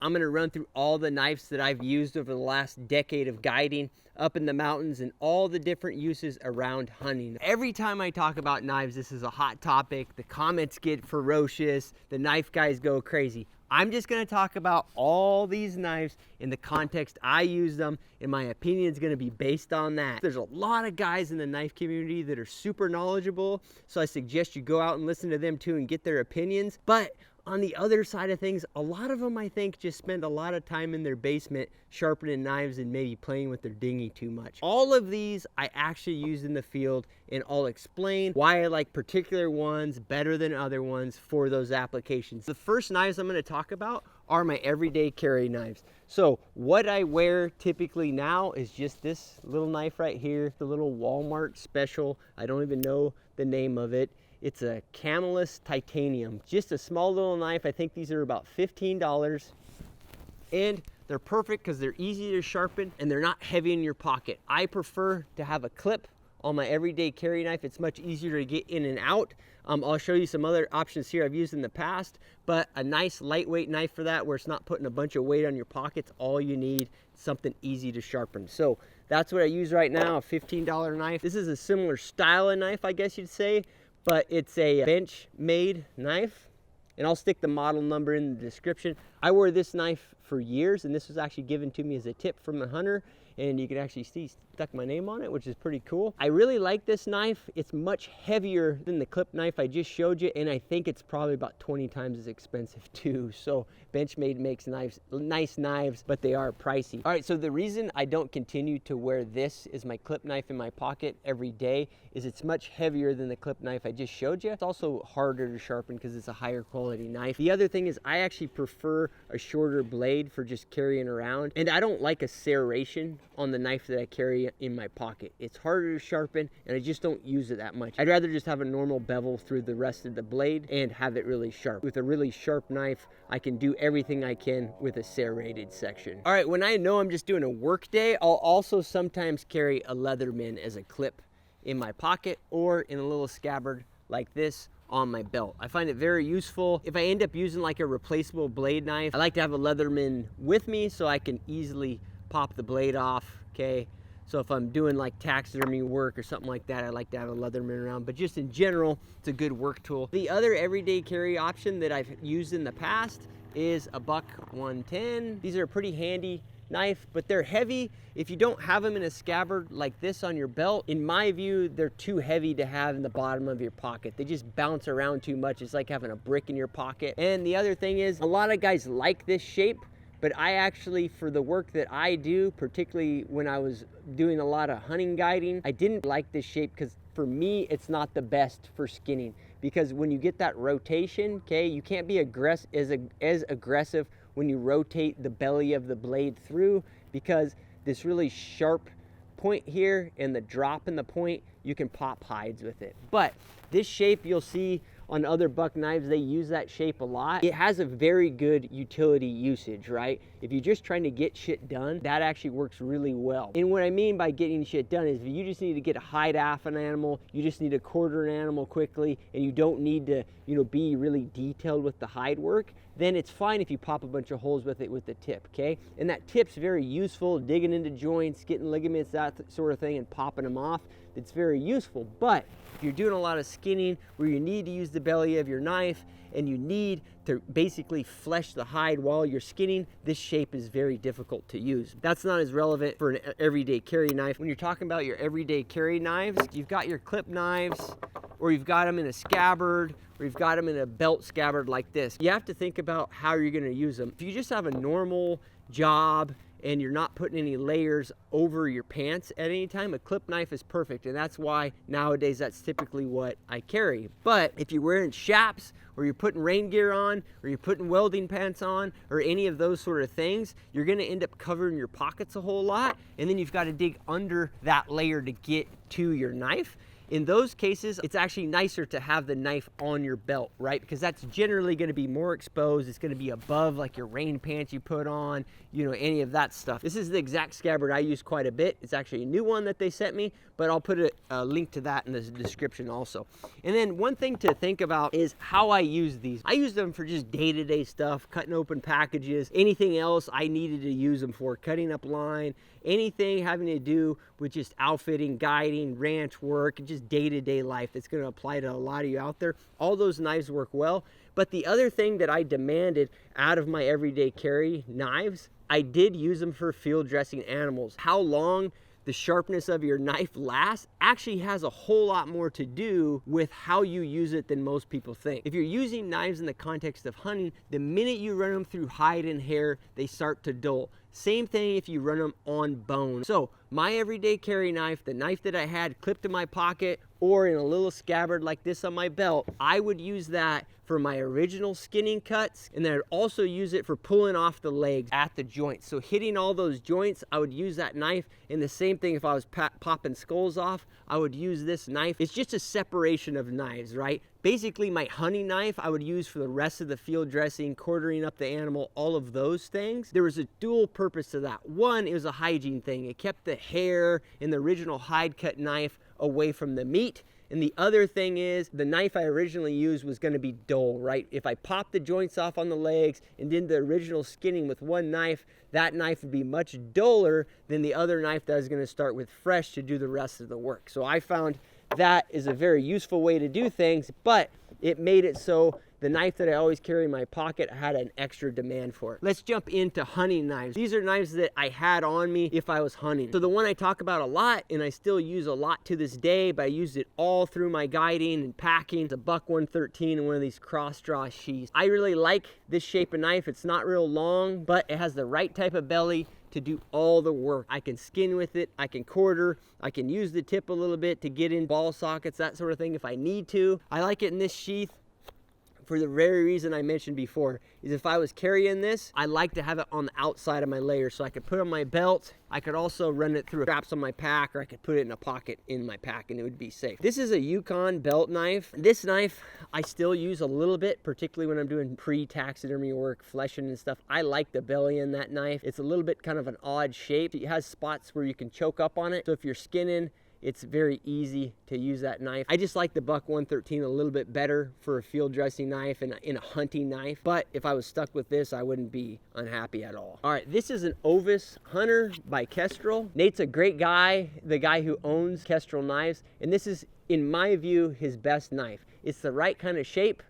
I'm going to run through all the knives that I've used over the last decade of guiding up in the mountains and all the different uses around hunting. Every time I talk about knives, this is a hot topic. The comments get ferocious. The knife guys go crazy. I'm just going to talk about all these knives in the context I use them, and my opinion is going to be based on that. There's a lot of guys in the knife community that are super knowledgeable, so I suggest you go out and listen to them too and get their opinions. But on the other side of things, a lot of them, I think, just spend a lot of time in their basement sharpening knives and maybe playing with their dinghy too much. All of these I actually use in the field, and I'll explain why I like particular ones better than other ones for those applications. The first knives I'm going to talk about are my everyday carry knives. So what I wear typically now is just this little knife right here, the little Walmart special. I don't even know the name of it. It's a Camillus titanium, just a small little knife. I think these are about $15, and they're perfect because they're easy to sharpen and they're not heavy in your pocket. I prefer to have a clip on my everyday carry knife. It's much easier to get in and out. I'll show you some other options here I've used in the past, but a nice lightweight knife for that, where it's not putting a bunch of weight on your pockets. All you need, something easy to sharpen. So that's what I use right now, a $15 knife. This is a similar style of knife, I guess you'd say, but it's a Benchmade knife, and I'll stick the model number in the description. I wore this knife for years, and this was actually given to me as a tip from a hunter, and you can actually see stuck my name on it, which is pretty cool. I really like this knife. It's much heavier than the clip knife I just showed you, and I think it's probably about 20 times as expensive too. So Benchmade makes knives, nice knives, but they are pricey. All right, so the reason I don't continue to wear this as my clip knife in my pocket every day is it's much heavier than the clip knife I just showed you. It's also harder to sharpen because it's a higher quality knife. The other thing is I actually prefer a shorter blade for just carrying around, and I don't like a serration on the knife that I carry in my pocket. It's harder to sharpen, and I just don't use it that much. I'd rather just have a normal bevel through the rest of the blade and have it really sharp. With a really sharp knife, I can do everything I can with a serrated section. All right, when I know I'm just doing a work day, I'll also sometimes carry a Leatherman as a clip in my pocket or in a little scabbard like this on my belt. I find it very useful. If I end up using like a replaceable blade knife, I like to have a Leatherman with me so I can easily pop the blade off, okay? So if I'm doing like taxidermy work or something like that, I like to have a Leatherman around. But just in general, it's a good work tool. The other everyday carry option that I've used in the past is a Buck 110. These are a pretty handy knife, but they're heavy. If you don't have them in a scabbard like this on your belt, in my view, they're too heavy to have in the bottom of your pocket. They just bounce around too much. It's like having a brick in your pocket. And the other thing is, a lot of guys like this shape, but I actually, for the work that I do, particularly when I was doing a lot of hunting guiding, I didn't like this shape because for me, it's not the best for skinning. Because when you get that rotation, okay, you can't be as aggressive when you rotate the belly of the blade through, because this really sharp point here and the drop in the point, you can pop hides with it. But this shape, you'll see on other buck knives, they use that shape a lot. It has a very good utility usage, right? If you're just trying to get shit done, that actually works really well. And what I mean by getting shit done is if you just need to get a hide off an animal, you just need to quarter an animal quickly, and you don't need to, be really detailed with the hide work, then it's fine if you pop a bunch of holes with it with the tip, okay? And that tip's very useful, digging into joints, getting ligaments, that sort of thing, and popping them off. It's very useful. But if you're doing a lot of skinning where you need to use the belly of your knife and you need to basically flesh the hide while you're skinning, this shape is very difficult to use. That's not as relevant for an everyday carry knife. When you're talking about your everyday carry knives, you've got your clip knives, or you've got them in a scabbard, or you've got them in a belt scabbard like this. You have to think about how you're gonna use them. If you just have a normal job and you're not putting any layers over your pants at any time, a clip knife is perfect, and that's why nowadays that's typically what I carry. But if you're wearing chaps, or you're putting rain gear on, or you're putting welding pants on, or any of those sort of things, you're gonna end up covering your pockets a whole lot, and then you've got to dig under that layer to get to your knife. In those cases, it's actually nicer to have the knife on your belt, right? Because that's generally going to be more exposed. It's going to be above like your rain pants you put on, you know, any of that stuff. This is the exact scabbard I use quite a bit. It's actually a new one that they sent me, but I'll put a link to that in the description also. And then one thing to think about is how I use these. I use them for just day-to-day stuff, cutting open packages, anything else I needed to use them for, cutting up line, anything having to do with just outfitting, guiding, ranch work, just day-to-day life that's going to apply to a lot of you out there. All those knives work well. But the other thing that I demanded out of my everyday carry knives, I did use them for field dressing animals. How long the sharpness of your knife lasts actually has a whole lot more to do with how you use it than most people think. If you're using knives in the context of hunting, the minute you run them through hide and hair, they start to dull. Same thing if you run them on bone. So my everyday carry knife, the knife that I had clipped in my pocket or in a little scabbard like this on my belt, I would use that for my original skinning cuts, and then I'd also use it for pulling off the legs at the joints. So hitting all those joints, I would use that knife. And the same thing if I was popping skulls off, I would use this knife. It's just a separation of knives, right? Basically my hunting knife I would use for the rest of the field dressing, quartering up the animal, all of those things. There was a dual purpose to that. One, it was a hygiene thing. It kept the hair in the original hide cut knife away from the meat. And the other thing is, the knife I originally used was going to be dull, right? If I popped the joints off on the legs and did the original skinning with one knife, that knife would be much duller than the other knife that I was going to start with fresh to do the rest of the work. So I found that is a very useful way to do things, but it made it so the knife that I always carry in my pocket had an extra demand for it. Let's jump into hunting knives. These are knives that I had on me if I was hunting. So the one I talk about a lot, and I still use a lot to this day, but I used it all through my guiding and packing. It's a Buck 113 and one of these cross draw sheaths. I really like this shape of knife. It's not real long, but it has the right type of belly to do all the work. I can skin with it, I can quarter, I can use the tip a little bit to get in ball sockets, that sort of thing if I need to. I like it in this sheath for the very reason I mentioned before, is if I was carrying this, I like to have it on the outside of my layer so I could put it on my belt. I could also run it through straps on my pack, or I could put it in a pocket in my pack and it would be safe. This is a Yukon belt knife. This knife I still use a little bit, particularly when I'm doing pre-taxidermy work, fleshing and stuff. I like the belly in that knife. It's a little bit kind of an odd shape. It has spots where you can choke up on it. So if you're skinning, it's very easy to use that knife. I just like the Buck 113 a little bit better for a field dressing knife and in a hunting knife. But if I was stuck with this, I wouldn't be unhappy at all. All right, this is an Ovis Hunter by Kestrel. Nate's a great guy, the guy who owns Kestrel knives. And this is, in my view, his best knife. It's the right kind of shape.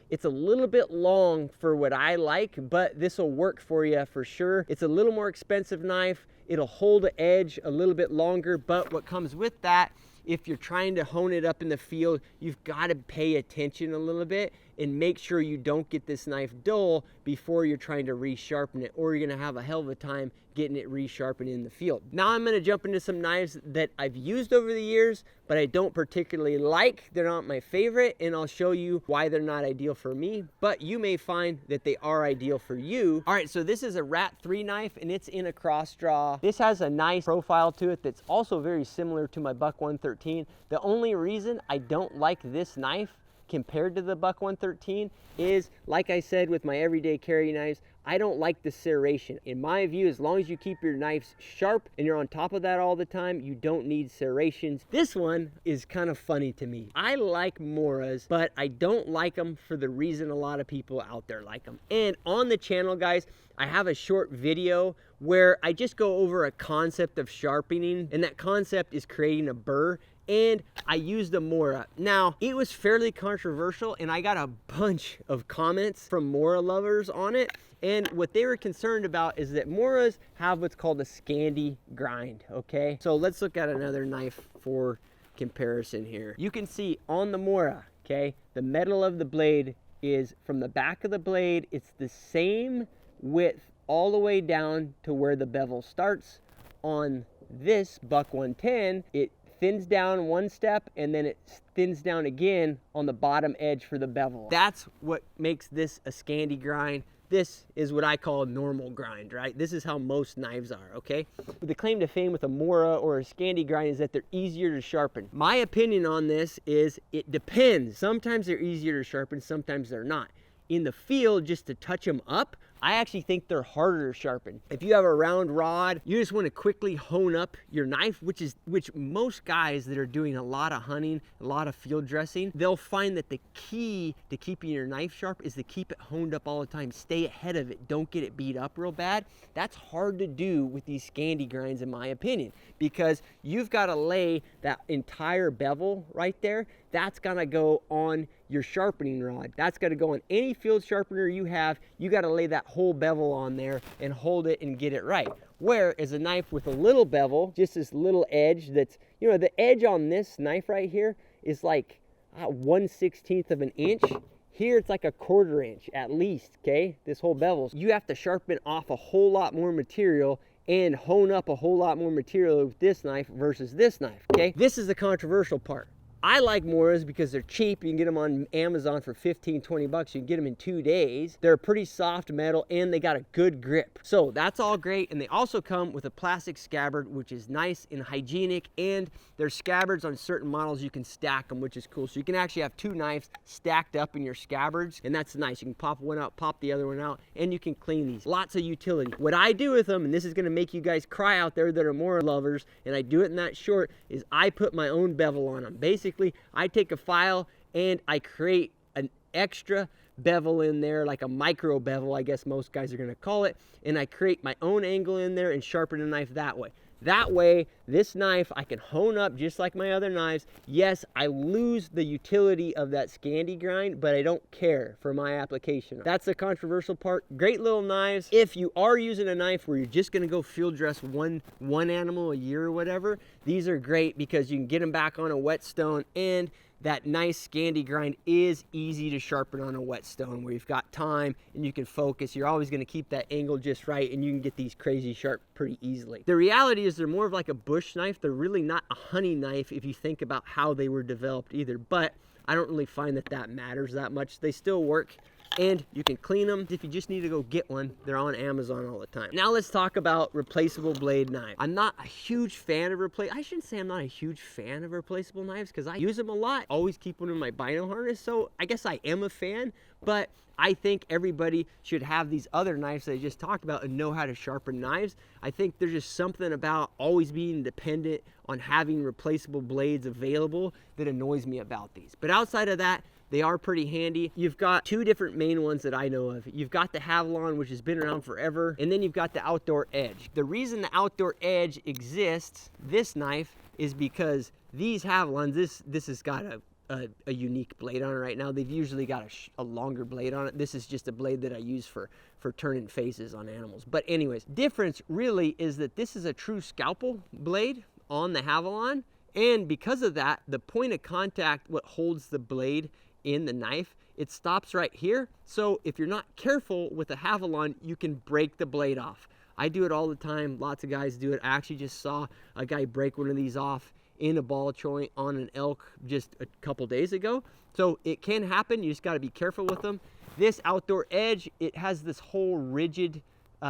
It's a little bit long for what I like, but this will work for you for sure. It's a little more expensive knife. It'll hold the edge a little bit longer, but what comes with that, if you're trying to hone it up in the field, you've got to pay attention a little bit and make sure you don't get this knife dull before you're trying to resharpen it, or you're going to have a hell of a time getting it resharpened in the field. Now I'm going to jump into some knives that I've used over the years, but I don't particularly like. They're not my favorite, and I'll show you why they're not ideal for me, but you may find that they are ideal for you. All right, so this is a Rat 3 knife, and it's in a cross draw. This has a nice profile to it that's also very similar to my Buck 113. The only reason I don't like this knife compared to the Buck 113 is, like I said with my everyday carry knives, I don't like the serration. In my view, as long as you keep your knives sharp and you're on top of that all the time, you don't need serrations. This one is kind of funny to me. I like Moras, but I don't like them for the reason a lot of people out there like them. And on the channel, guys, I have a short video where I just go over a concept of sharpening, and that concept is creating a burr. And I used a Mora. Now, it was fairly controversial, and I got a bunch of comments from Mora lovers on it. And what they were concerned about is that Moras have what's called a Scandi grind, okay? So let's look at another knife for comparison here. You can see on the Mora, okay, the metal of the blade is from the back of the blade, it's the same width all the way down to where the bevel starts. On this Buck 110, it thins down one step and then it thins down again on the bottom edge for the bevel. That's what makes this a Scandi grind. This is what I call a normal grind, right? This is how most knives are, okay? The claim to fame with a Mora or a Scandi grind is that they're easier to sharpen. My opinion on this is it depends. Sometimes they're easier to sharpen, sometimes they're not. In the field, just to touch them up, I actually think they're harder to sharpen. If you have a round rod, you just want to quickly hone up your knife, which most guys that are doing a lot of hunting, a lot of field dressing, they'll find that the key to keeping your knife sharp is to keep it honed up all the time. Stay ahead of it. Don't get it beat up real bad. That's hard to do with these Scandi grinds, in my opinion, because you've got to lay that entire bevel right there. That's gonna go on your sharpening rod. That's gonna go on any field sharpener you have. You gotta lay that whole bevel on there and hold it and get it right. Whereas a knife with a little bevel, just this little edge that's, you know, the edge on this knife right here is like 1/16 of an inch. Here it's like a 1/4 inch at least, okay? This whole bevel. You have to sharpen off a whole lot more material and hone up a whole lot more material with this knife versus this knife, okay? This is the controversial part. I like Moras because they're cheap. You can get them on Amazon for 15, 20 bucks. You can get them in 2 days. They're a pretty soft metal and they got a good grip. So that's all great. And they also come with a plastic scabbard, which is nice and hygienic. And there's scabbards on certain models. You can stack them, which is cool. So you can actually have 2 knives stacked up in your scabbards. And that's nice. You can pop one out, pop the other one out, and you can clean these. Lots of utility. What I do with them, and this is going to make you guys cry out there that are Mora lovers, and I do it in that short, is I put my own bevel on them. Basically, I take a file and I create an extra bevel in there, like a micro bevel, I guess most guys are going to call it, and I create my own angle in there and sharpen the knife that way. That way, this knife I can hone up just like my other knives. Yes, I lose the utility of that Scandi grind, but I don't care for my application. That's the controversial part. Great little knives. If you are using a knife where you're just gonna go field dress one animal a year or whatever, these are great because you can get them back on a whetstone, and that nice Scandi grind is easy to sharpen on a whetstone where you've got time and you can focus. You're always going to keep that angle just right, and you can get these crazy sharp pretty easily. The reality is they're more of like a bush knife. They're really not a hunting knife if you think about how they were developed either, but I don't really find that matters that much. They still work. And you can clean them. If you just need to go get one, they're on Amazon all the time. Now let's talk about replaceable blade knives. I'm not a huge fan of I shouldn't say I'm not a huge fan of replaceable knives because I use them a lot. Always keep one in my bino harness, so I guess I am a fan, but I think everybody should have these other knives that I just talked about and know how to sharpen knives. I think there's just something about always being dependent on having replaceable blades available that annoys me about these. But outside of that, they are pretty handy. You've got 2 different main ones that I know of. You've got the Havalon, which has been around forever, and then you've got the Outdoor Edge. The reason the Outdoor Edge exists, this knife, is because these Havalons, this has got a unique blade on it right now. They've usually got a longer blade on it. This is just a blade that I use for turning faces on animals. But anyways, difference really is that this is a true scalpel blade on the Havalon, and because of that, the point of contact, what holds the blade in the knife, it stops right here. So if you're not careful with a Havalon, you can break the blade off. I do it all the time. Lots of guys do it. I actually just saw a guy break one of these off in a ball joint on an elk just a couple days ago. So it can happen. You just got to be careful with them. This Outdoor Edge, it has this whole rigid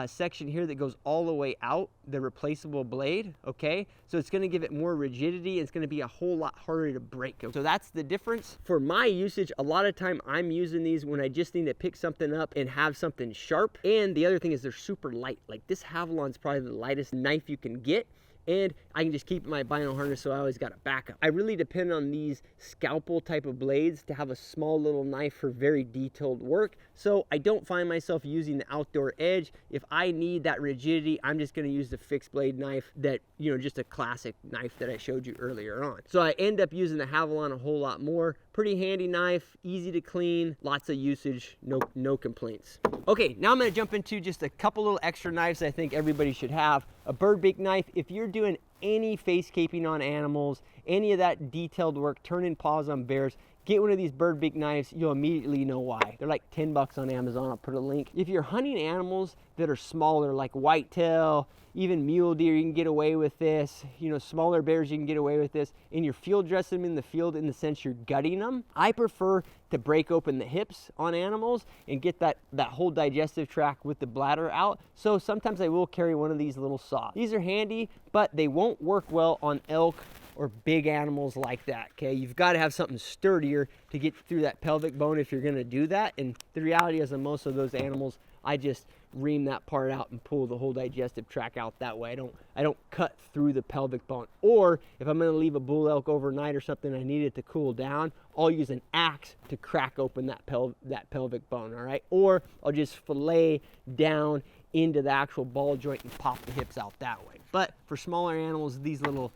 section here that goes all the way out, the replaceable blade, okay? So it's gonna give it more rigidity, and it's gonna be a whole lot harder to break. So that's the difference. For my usage, a lot of time I'm using these when I just need to pick something up and have something sharp. And the other thing is they're super light. Like this Havalon's probably the lightest knife you can get, and I can just keep my bino harness, so I always got a backup. I really depend on these scalpel type of blades to have a small little knife for very detailed work. So I don't find myself using the Outdoor Edge. If I need that rigidity, I'm just gonna use the fixed blade knife that, you know, just a classic knife that I showed you earlier on. So I end up using the Havalon a whole lot more. Pretty handy knife, easy to clean, lots of usage, no complaints. Okay, now I'm gonna jump into just a couple little extra knives I think everybody should have. A bird beak knife, if you're doing any face caping on animals, any of that detailed work, turning paws on bears, get one of these bird beak knives. You'll immediately know why. They're like 10 bucks on Amazon. I'll put a link. If you're hunting animals that are smaller, like whitetail, even mule deer, you can get away with this. You know, smaller bears, you can get away with this. And you're field dressing them in the field in the sense you're gutting them. I prefer to break open the hips on animals and get that whole digestive tract with the bladder out. So sometimes I will carry one of these little saws. These are handy, but they won't work well on elk or big animals like that, okay? You've got to have something sturdier to get through that pelvic bone if you're gonna do that. And the reality is, on most of those animals, I just ream that part out and pull the whole digestive tract out that way. I don't cut through the pelvic bone. Or if I'm gonna leave a bull elk overnight or something, I need it to cool down, I'll use an axe to crack open that pelvic bone, all right? Or I'll just fillet down into the actual ball joint and pop the hips out that way. But for smaller animals, these little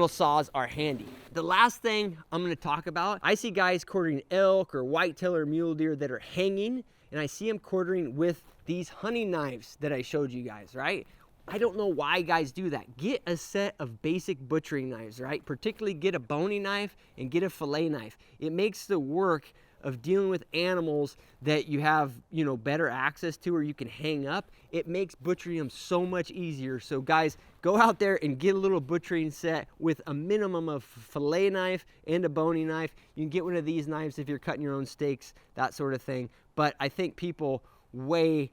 saws are handy. The last thing I'm going to talk about, I see guys quartering elk or whitetail or mule deer that are hanging, and I see them quartering with these hunting knives that I showed you guys, right? I don't know why guys do that. Get a set of basic butchering knives, right? Particularly get a bony knife and get a fillet knife. It makes the work of dealing with animals that you have, you know, better access to or you can hang up. It makes butchering them so much easier. So guys, go out there and get a little butchering set with a minimum of fillet knife and a bony knife. You can get one of these knives if you're cutting your own steaks, that sort of thing. But I think people way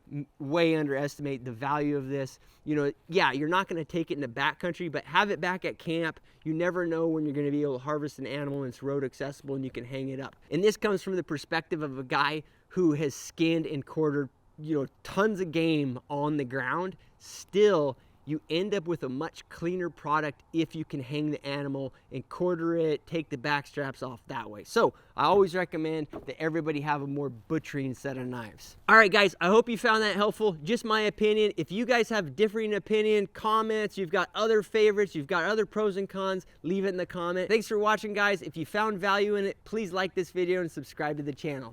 underestimate the value of this. You know, yeah, you're not going to take it in the backcountry, but have it back at camp. You never know when you're going to be able to harvest an animal and it's road accessible and you can hang it up. And this comes from the perspective of a guy who has skinned and quartered, you know, tons of game on the ground. Still, you end up with a much cleaner product if you can hang the animal and quarter it, take the back straps off that way. So I always recommend that everybody have a more butchering set of knives. All right, guys, I hope you found that helpful. Just my opinion. If you guys have differing opinion, comments, you've got other favorites, you've got other pros and cons, leave it in the comment. Thanks for watching, guys. If you found value in it, please like this video and subscribe to the channel.